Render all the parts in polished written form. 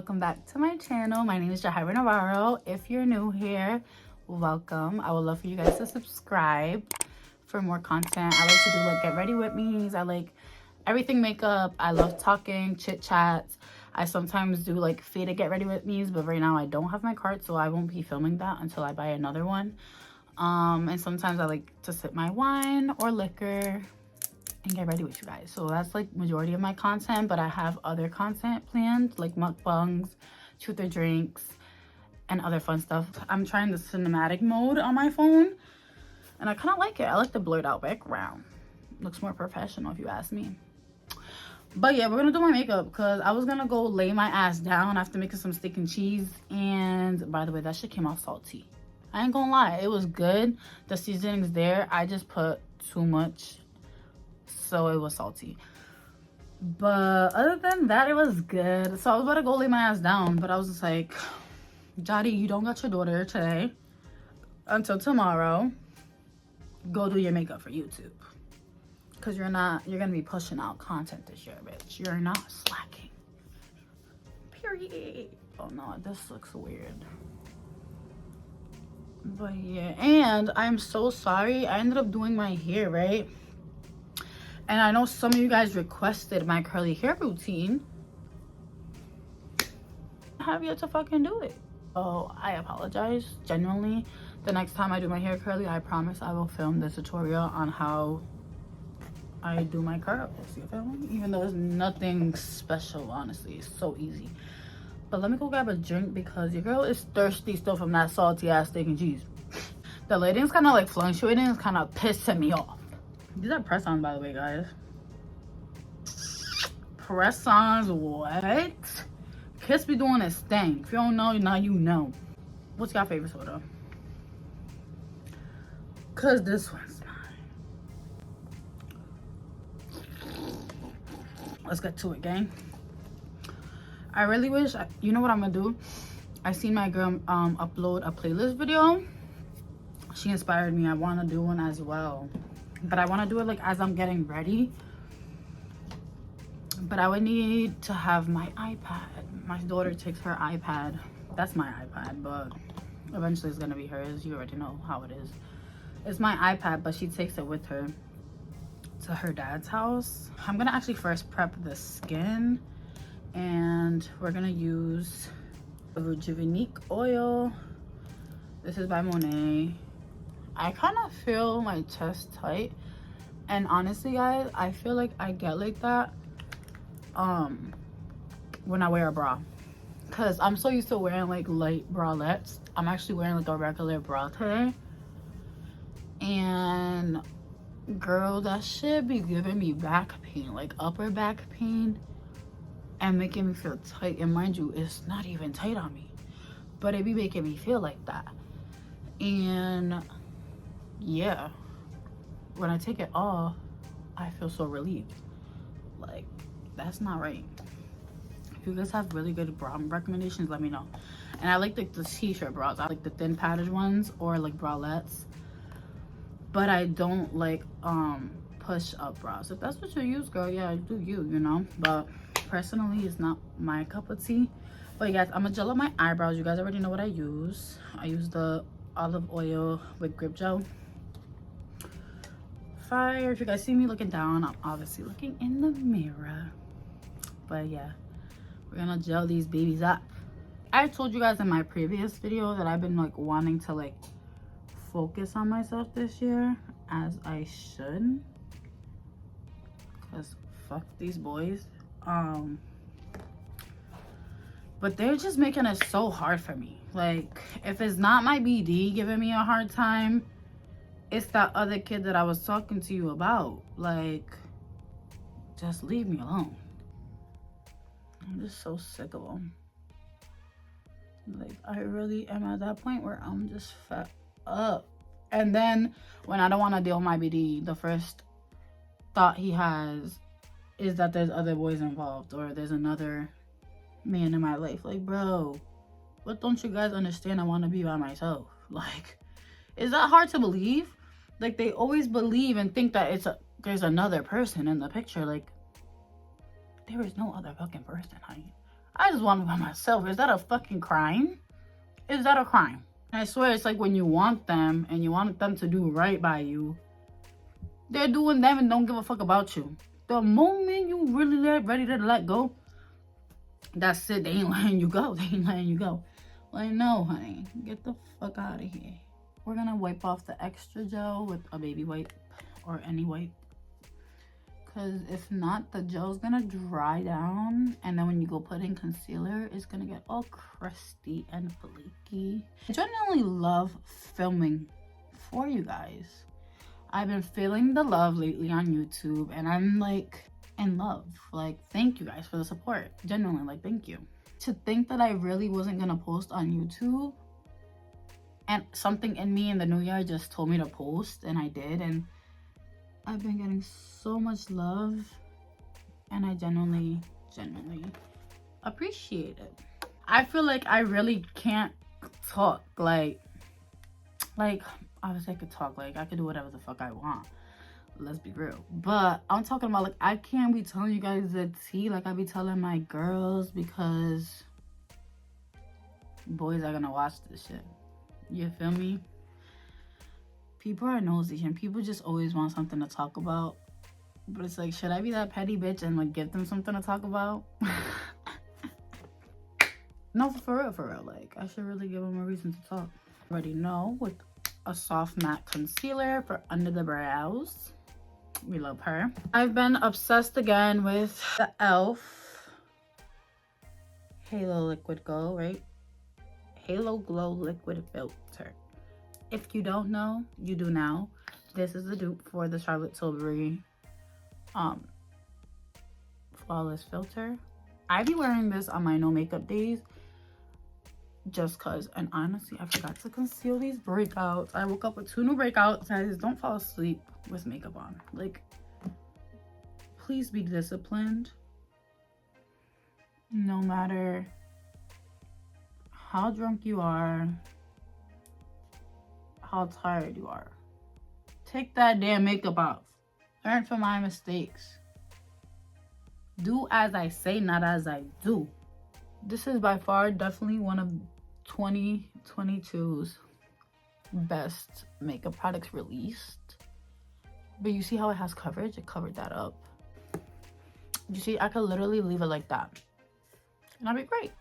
welcome back to my channel. My name is Jahayra Navarro. If you're new here, welcome. I would love for you guys to subscribe for more content. I like to do like get ready with me's. I like everything makeup. I love talking, chit chats. I sometimes do like faded get ready with me's, but right now I don't have my cart, so I won't be filming that until I buy another one. And sometimes I like to sip my wine or liquor and get ready with you guys. So that's like majority of my content, but I have other content planned like mukbangs, truth or drinks, and other fun stuff. I'm trying the cinematic mode on my phone and I kind of like it. I like the blurred out background. Looks more professional if you ask me. But yeah, we're gonna do my makeup because I was gonna go lay my ass down after making some steak and cheese. And by the way, that shit came out salty. I ain't gonna lie, it was good. The seasoning's there. I just put too much, so it was salty. But other than that, it was good. So I was about to go lay my ass down, but I was just like, Jody, you don't got your daughter today until tomorrow. Go do your makeup for YouTube, because you're gonna be pushing out content this year, bitch. You're not slacking, period. Oh no, this looks weird. But yeah, and I'm so sorry. I ended up doing my hair, right? And I know some of you guys requested my curly hair routine. I have yet to fucking do it. Oh, I apologize, genuinely. The next time I do my hair curly, I promise I will film the tutorial on how I do my curls. You feel me? Even though it's nothing special, honestly. It's so easy. But let me go grab a drink because your girl is thirsty still from that salty ass steak and cheese. The lighting's kind of like fluctuating. It's kind of pissing me off. These are press-ons, by the way, guys. Press-ons, what? Kiss be doing its thing. If you don't know, now you know. What's your favorite soda? Cause this one's mine. Let's get to it, gang. I really wish, you know what I'm gonna do? I seen my girl upload a playlist video. She inspired me. I want to do one as well, but I want to do it like as I'm getting ready. But I would need to have my iPad. My daughter takes her iPad. That's my iPad, but eventually it's gonna be hers. You already know how it is. It's my iPad, but she takes it with her to her dad's house. I'm gonna actually first prep the skin, and we're gonna use the Rejuvenate oil. This is by Monet. I kind of feel my chest tight, and honestly guys, I feel like I get like that when I wear a bra, because I'm so used to wearing like light bralettes. I'm actually wearing like a regular bra today, and girl, that shit be giving me back pain, like upper back pain, and making me feel tight. And mind you, it's not even tight on me, but it be making me feel like that. And yeah, when I take it off, I feel so relieved. Like, that's not right. If you guys have really good bra recommendations, let me know. And I like the t-shirt bras. I like the thin padded ones or like bralettes, but I don't like push up bras. If that's what you use, girl, yeah, do you know. But personally, it's not my cup of tea. But yes, I'm gonna gel up my eyebrows. You guys already know what I use. I use the olive oil with grip gel. Fire. If you guys see me looking down, I'm obviously looking in the mirror. But yeah, we're gonna gel these babies up. I told you guys in my previous video that I've been like wanting to like focus on myself this year, as I should, because fuck these boys. But they're just making it so hard for me. Like, if it's not my BD giving me a hard time, it's that other kid that I was talking to you about. Like, just leave me alone. I'm just so sick of them. Like, I really am at that point where I'm just fed up. And then when I don't want to deal with my BD, the first thought he has is that there's other boys involved or there's another man in my life. Like, bro, what don't you guys understand? I want to be by myself. Like, is that hard to believe? Like, they always believe and think that there's another person in the picture. Like, there is no other fucking person, honey. I just want it by myself. Is that a fucking crime? Is that a crime? And I swear it's like when you want them and you want them to do right by you, they're doing them and don't give a fuck about you. The moment you really ready to let go, that's it. They ain't letting you go. They ain't letting you go. Like, no, honey. Get the fuck out of here. We're gonna wipe off the extra gel with a baby wipe or any wipe. Because if not, the gel's gonna dry down. And then when you go put in concealer, it's gonna get all crusty and flaky. I genuinely love filming for you guys. I've been feeling the love lately on YouTube. And I'm like in love. Like, thank you guys for the support. Genuinely, like, thank you. To think that I really wasn't gonna post on YouTube. And something in me in the new year just told me to post. And I did. And I've been getting so much love, and I genuinely appreciate it. I feel like I really can't talk like obviously I could talk, like I could do whatever the fuck I want, let's be real, but I'm talking about like I can't be telling you guys the tea like I be telling my girls, because boys are gonna watch this shit, you feel me? People are nosy and people just always want something to talk about. But it's like, should I be that petty bitch and like give them something to talk about? No, for real. Like, I should really give them a reason to talk. Already know, with a soft matte concealer for under the brows. We love her. I've been obsessed again with the e.l.f. Halo Liquid Glow, right? Halo Glow Liquid Filter. If you don't know, you do now. This is the dupe for the Charlotte Tilbury Flawless Filter. I be wearing this on my no makeup days just cause, and honestly, I forgot to conceal these breakouts. I woke up with 2 new breakouts. Guys, don't fall asleep with makeup on. Like, please be disciplined. No matter how drunk you are, how tired you are, take that damn makeup off. Learn from my mistakes. Do as I say, not as I do. This is by far definitely one of 2022's best makeup products released. But you see how it has coverage? It covered that up. You see, I could literally leave it like that and I'll be great.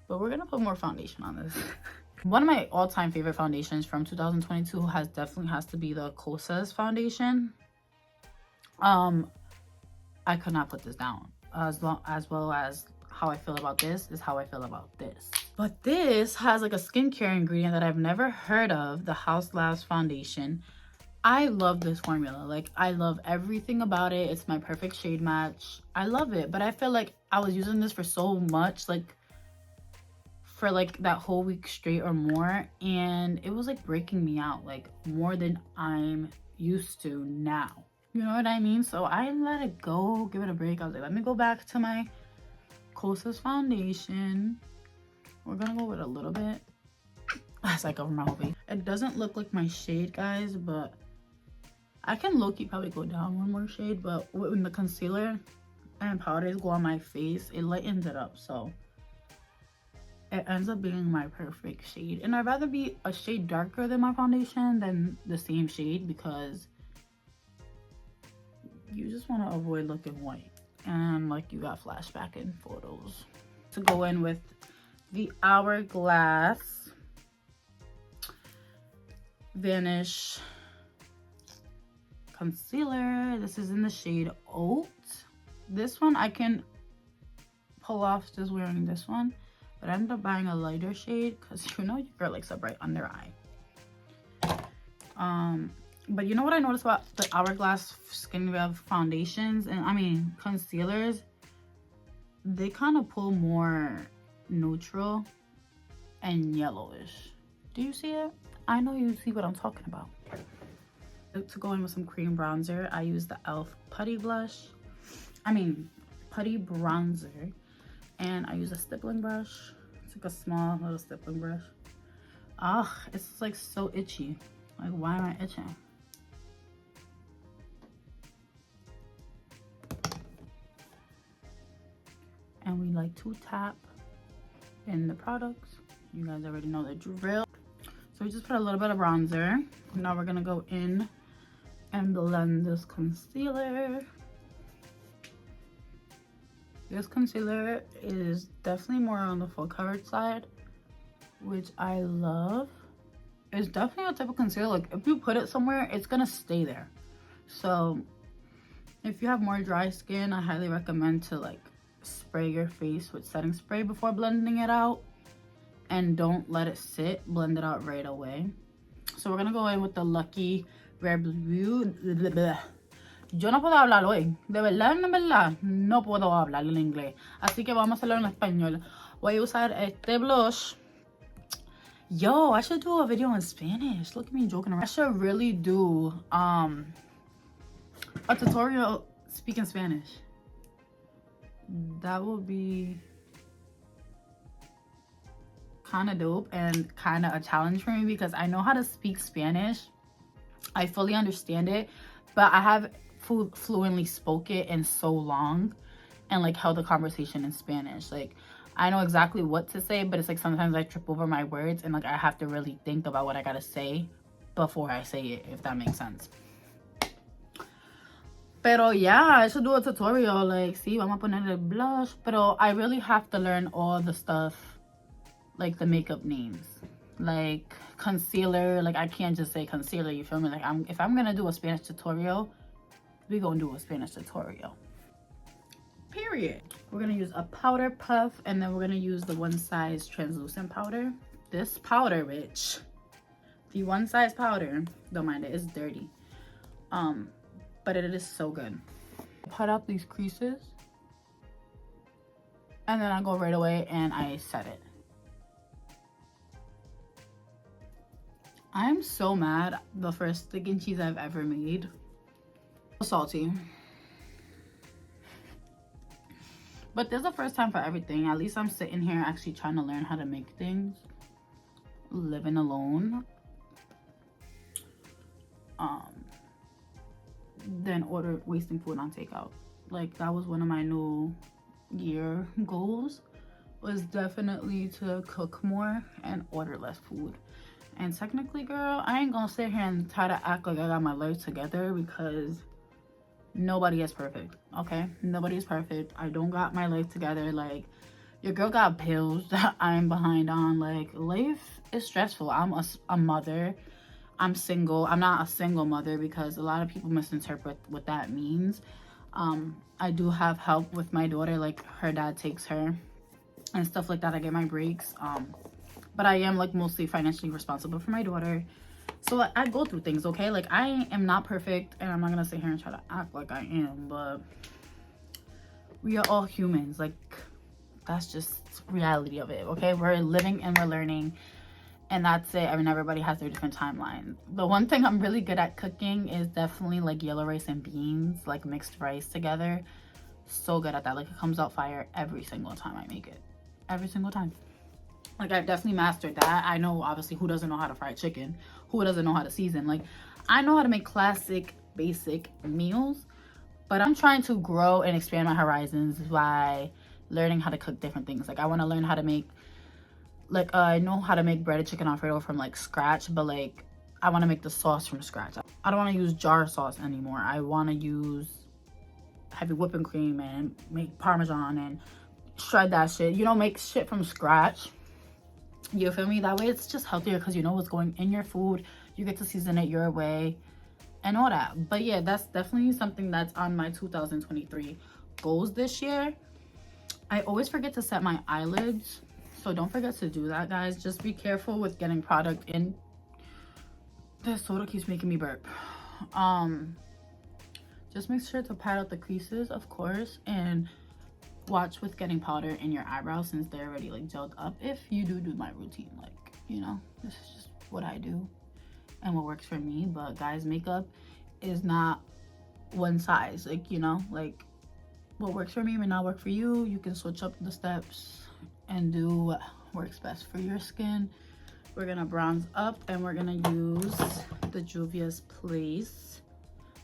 But we're gonna put more foundation on this. One of my all-time favorite foundations from 2022 has to be the Kosas foundation. I could not put this down. As well as how I feel about this is how I feel about this. But this has like a skincare ingredient that I've never heard of, the House Labs foundation. I love this formula. Like, I love everything about it. It's my perfect shade match. I love it. But I feel like I was using this for so much, like for like that whole week straight or more, and it was like breaking me out like more than I'm used to now, you know what I mean? So I let it go, give it a break. I was like, let me go back to my Kosas foundation. We're gonna go with a little bit. It's like over my whole face. It doesn't look like my shade, guys, but I can low-key probably go down one more shade. But when the concealer and powders go on my face, it lightens it up, so it ends up being my perfect shade. And I'd rather be a shade darker than my foundation than the same shade, because you just want to avoid looking white and like you got flashback in photos. To go in with the Hourglass Vanish concealer. This is in the shade Oat. This one I can pull off just wearing this one, but I ended up buying a lighter shade because you know your girl likes a bright under eye. But you know what I noticed about the Hourglass Skin Rev foundations, and I mean concealers, they kind of pull more neutral and yellowish. Do you see it? I know you see what I'm talking about. To go in with some cream bronzer, I use the e.l.f. Putty Bronzer, and I use a stippling brush. It's like a small little stippling brush. Ugh, it's like so itchy. Like, why am I itching? and we like to tap in the products. You guys already know the drill. So we just put a little bit of bronzer. Now we're gonna go in and blend this concealer. This concealer is definitely more on the full coverage side, which I love. It's definitely a type of concealer, like if you put it somewhere, it's gonna stay there. So if you have more dry skin, I highly recommend to like spray your face with setting spray before blending it out, and don't let it sit. Blend it out right away. So we're gonna go in with the Lucky Rare Blue. Yo no puedo hablar hoy, de verdad, no puedo hablar en inglés, así que vamos a hacerlo en español. Voy a usar este blush. Yo, I should do a video in Spanish. Look at me joking around. I should really do a tutorial speaking Spanish. That would be kind of dope and kind of a challenge for me, because I know how to speak Spanish. I fully understand it, but I have fluently spoke it in so long and like held a conversation in Spanish. Like I know exactly what to say, but it's like sometimes I trip over my words and like I have to really think about what I gotta say before I say it, if that makes sense. Pero yeah, I should do a tutorial. Like, see, vamos a poner el blush. Pero I really have to learn all the stuff, like the makeup names, like concealer. Like I can't just say concealer, you feel me? Like if I'm gonna do a Spanish tutorial, we gonna do a Spanish tutorial. Period. We're gonna use a powder puff, and then we're gonna use the one size translucent powder. This powder, bitch. The one size powder, don't mind it, it's dirty. But it is so good. Put out these creases, and then I go right away and I set it. I'm so mad. The first steak and cheese I've ever made. Salty. But there's a first time for everything. At least I'm sitting here actually trying to learn how to make things. Living alone. Then wasting food on takeout. Like that was one of my new year goals, was definitely to cook more and order less food. And technically, girl, I ain't gonna sit here and try to act like I got my life together, because nobody is perfect, okay? Nobody is perfect. I don't got my life together. Like, your girl got bills that I'm behind on. Like, life is stressful. I'm a mother. I'm single. I'm not a single mother, because a lot of people misinterpret what that means. I do have help with my daughter. Like, her dad takes her and stuff like that. I get my breaks. But I am like mostly financially responsible for my daughter. So I go through things, okay? Like I am not perfect, and I'm not gonna sit here and try to act like I am, but we are all humans. Like that's just reality of it, okay? We're living and we're learning, and that's it. I mean, everybody has their different timelines. The one thing I'm really good at cooking is definitely like yellow rice and beans, like mixed rice together. So good at that. Like it comes out fire every single time I make it. Every single time. Like I've definitely mastered that. I know obviously who doesn't know how to fry chicken, who doesn't know how to season. Like I know how to make classic basic meals, but I'm trying to grow and expand my horizons by learning how to cook different things. Like I want to learn how to make, like I know how to make breaded chicken alfredo from like scratch, but like I want to make the sauce from scratch. I don't want to use jar sauce anymore. I want to use heavy whipping cream and make Parmesan and shred that shit, you know, make shit from scratch. You feel me? That way it's just healthier, because you know what's going in your food. You get to season it your way and all that. But yeah, that's definitely something that's on my 2023 goals this year. I always forget to set my eyelids, so don't forget to do that, guys. Just be careful with getting product in. This soda keeps making me burp. Just make sure to pat out the creases, of course, and watch with getting powder in your eyebrows, since they're already like gelled up. If you do my routine, like, you know, this is just what I do and what works for me. But guys, makeup is not one size. Like, you know, like what works for me may not work for you. You can switch up the steps and do what works best for your skin. We're gonna bronze up, and we're gonna use the Juvia's Place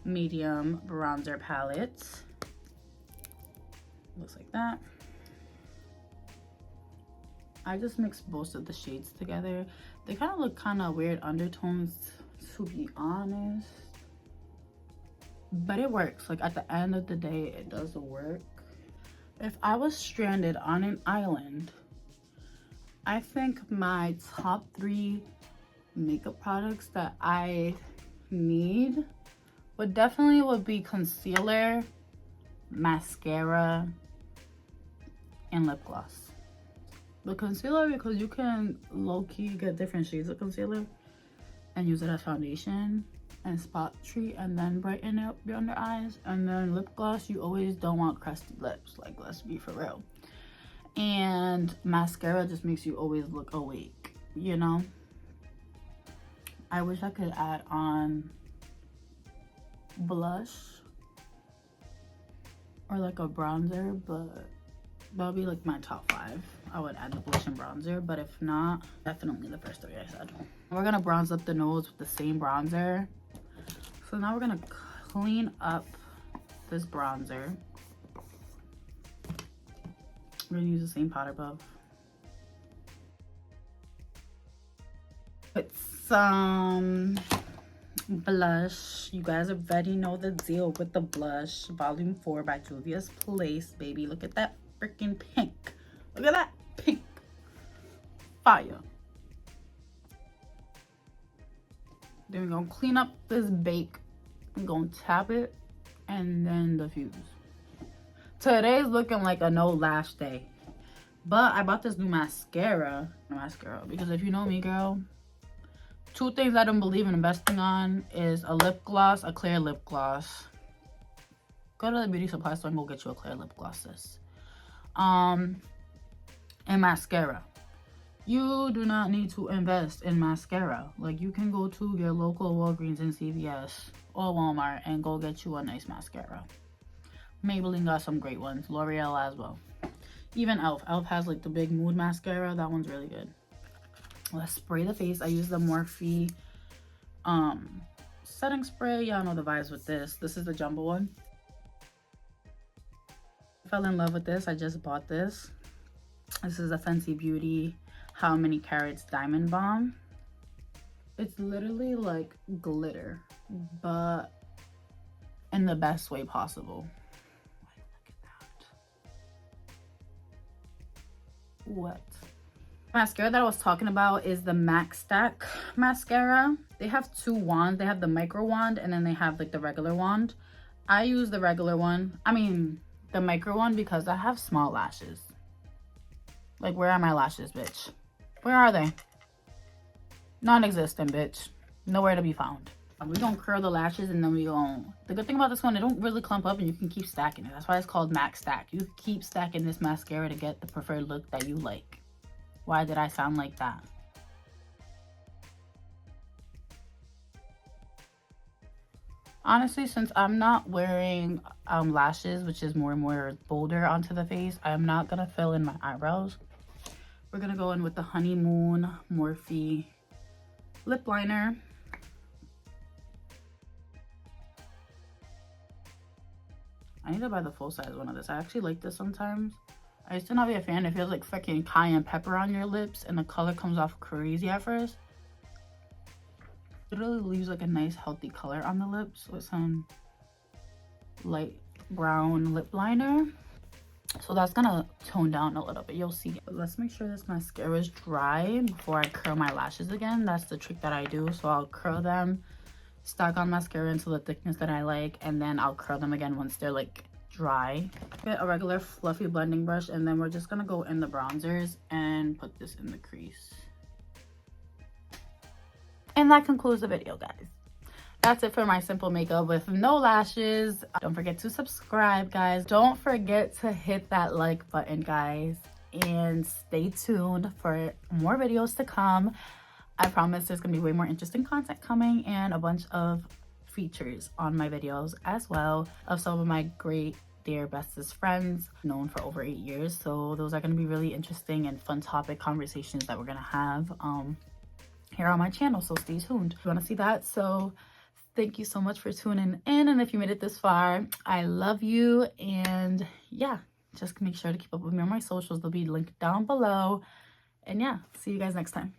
medium bronzer palette. Looks like that. I just mixed both of the shades together. They kind of look kind of weird undertones, to be honest, but it works. Like, at the end of the day, it does work. If I was stranded on an island, I think my top 3 makeup products that I need would definitely be concealer, mascara, and lip gloss. The concealer, because you can low-key get different shades of concealer and use it as foundation and spot treat and then brighten up your under eyes. And then lip gloss, you always don't want crusty lips, like, let's be for real. And mascara just makes you always look awake, you know. I wish I could add on blush or like a bronzer, but that'll be like my top 5. I would add the blush and bronzer, but if not, definitely the first 3 I said. We're gonna bronze up the nose with the same bronzer. So now we're gonna clean up this bronzer. We're gonna use the same powder puff. Put some blush. You guys already know the deal with the blush. Volume 4 by Juvia's Place, baby. Look at that freaking pink. Look at that pink. Fire. Then we're gonna clean up this bake. I'm gonna tap it and then diffuse. Today's looking like a no lash day, but I bought this new mascara because if you know me, girl, 2 things I don't believe in investing on is a lip gloss, a clear lip gloss. Go to the beauty supply store and go get you a clear lip gloss, sis. And mascara. You do not need to invest in mascara. Like, you can go to your local Walgreens and CVS or Walmart and go get you a nice mascara. Maybelline got some great ones. L'Oreal as well. Even Elf. Elf has like the big mood mascara. That one's really good. Let's spray the face. I use the Morphe setting spray. Y'all know the vibes with this. This is the jumbo one. I fell in love with this. I just bought this. This is a Fenty Beauty How Many Carats Diamond Balm. It's literally like glitter, but in the best way possible. Like, look at that. What? Mascara that I was talking about is the Max Stack mascara. They have 2 wands. They have the micro wand and then they have like the regular wand. I use the regular one. I mean the micro one because I have small lashes. Like, where are my lashes, bitch? Where are they? Non-existent, bitch. Nowhere to be found. We gonna curl the lashes and then we gonna... The good thing about this one, it don't really clump up and you can keep stacking it. That's why it's called Max Stack. You keep stacking this mascara to get the preferred look that you like. Why did I sound like that? Honestly, since I'm not wearing lashes, which is more and more bolder onto the face, I'm not gonna fill in my eyebrows. We're gonna go in with the Honeymoon Morphe lip liner. I need to buy the full size one of this. I actually like this sometimes. I used to not be a fan. It feels like freaking cayenne pepper on your lips and the color comes off crazy at first. It really leaves like a nice healthy color on the lips with some light brown lip liner. So that's gonna tone down a little bit, you'll see. But let's make sure this mascara is dry before I curl my lashes again. That's the trick that I do. So I'll curl them, stack on mascara into the thickness that I like, and then I'll curl them again once they're like dry. Get a regular fluffy blending brush and then we're just gonna go in the bronzers and put this in the crease. And that concludes the video, guys. That's it for my simple makeup with no lashes. Don't forget to subscribe, guys. Don't forget to hit that like button, guys. And stay tuned for more videos to come. I promise there's gonna be way more interesting content coming and a bunch of features on my videos as well of some of my great dear bestest friends known for over 8 years. So those are going to be really interesting and fun topic conversations that we're going to have here on my channel, so stay tuned if you want to see that. So thank you so much for tuning in, and if you made it this far, I love you. And yeah, just make sure to keep up with me on my socials. They'll be linked down below. And yeah, see you guys next time.